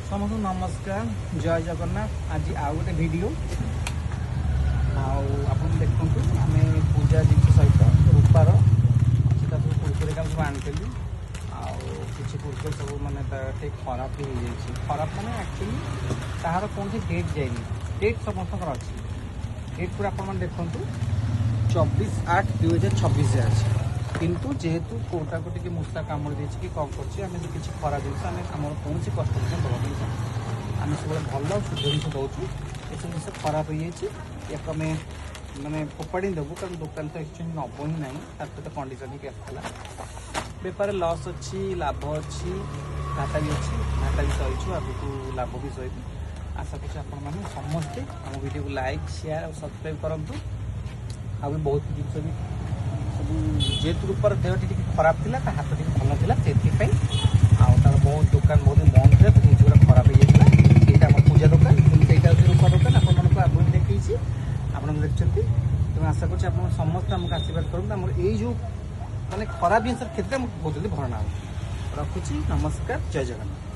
समस्त नमस्कार जय जगन्नाथ। आज आउ गोटे वीडियो आप देखु आम पूजा जिन सहित रूपार सब कुरकुरे का सब आनी किसी कुरकुरे सब मानते खराब भी हो जाए खराब मैंने एक्चुअली तार कौन डेट जाए डेट समस्त अच्छी डेट पूरा आप देखु 24/8/2026 अच्छे किंतु जेहेतु कोटा को टी मूसा कामुड़ दे कि कम कर किसी खराब जिन आम कौन कष्ट देवाई चाहूँ आम सब भल शुद्ध जिन दौचु ये सब जिन खराब हो जाए आम मैंने फोपाड़ी देवु कारण दुकान तो एक्चुअली नब ही ना तार तो कंडीशन ही केसला बेपार लस अच्छी लाभ अच्छी घाटा भी अच्छी घाटा भी सहीचु आगे लाभ भी सही आशा करें आपण समस्ते आम वीडियो को लाइक शेयर और सब्सक्राइब करूँ आ बहुत जिन भी सब जेहेतु रूपार देह टी खराब थी हाथ टी भल था से तार बहुत दुकान बहुत बंद था तो जिन गुड़ा खराब हो जाता ये आम पूजा दुकान यहाँ रूपा दुकान आपको आगे देखी आप देखते तेनाली आशा करें आप समस्त आमको आशीर्वाद करूँ आम यो माने खराब जिन क्षेत्र में बहुत जल्दी भरणा हो रखुच्छी। नमस्कार जय जगन्नाथ।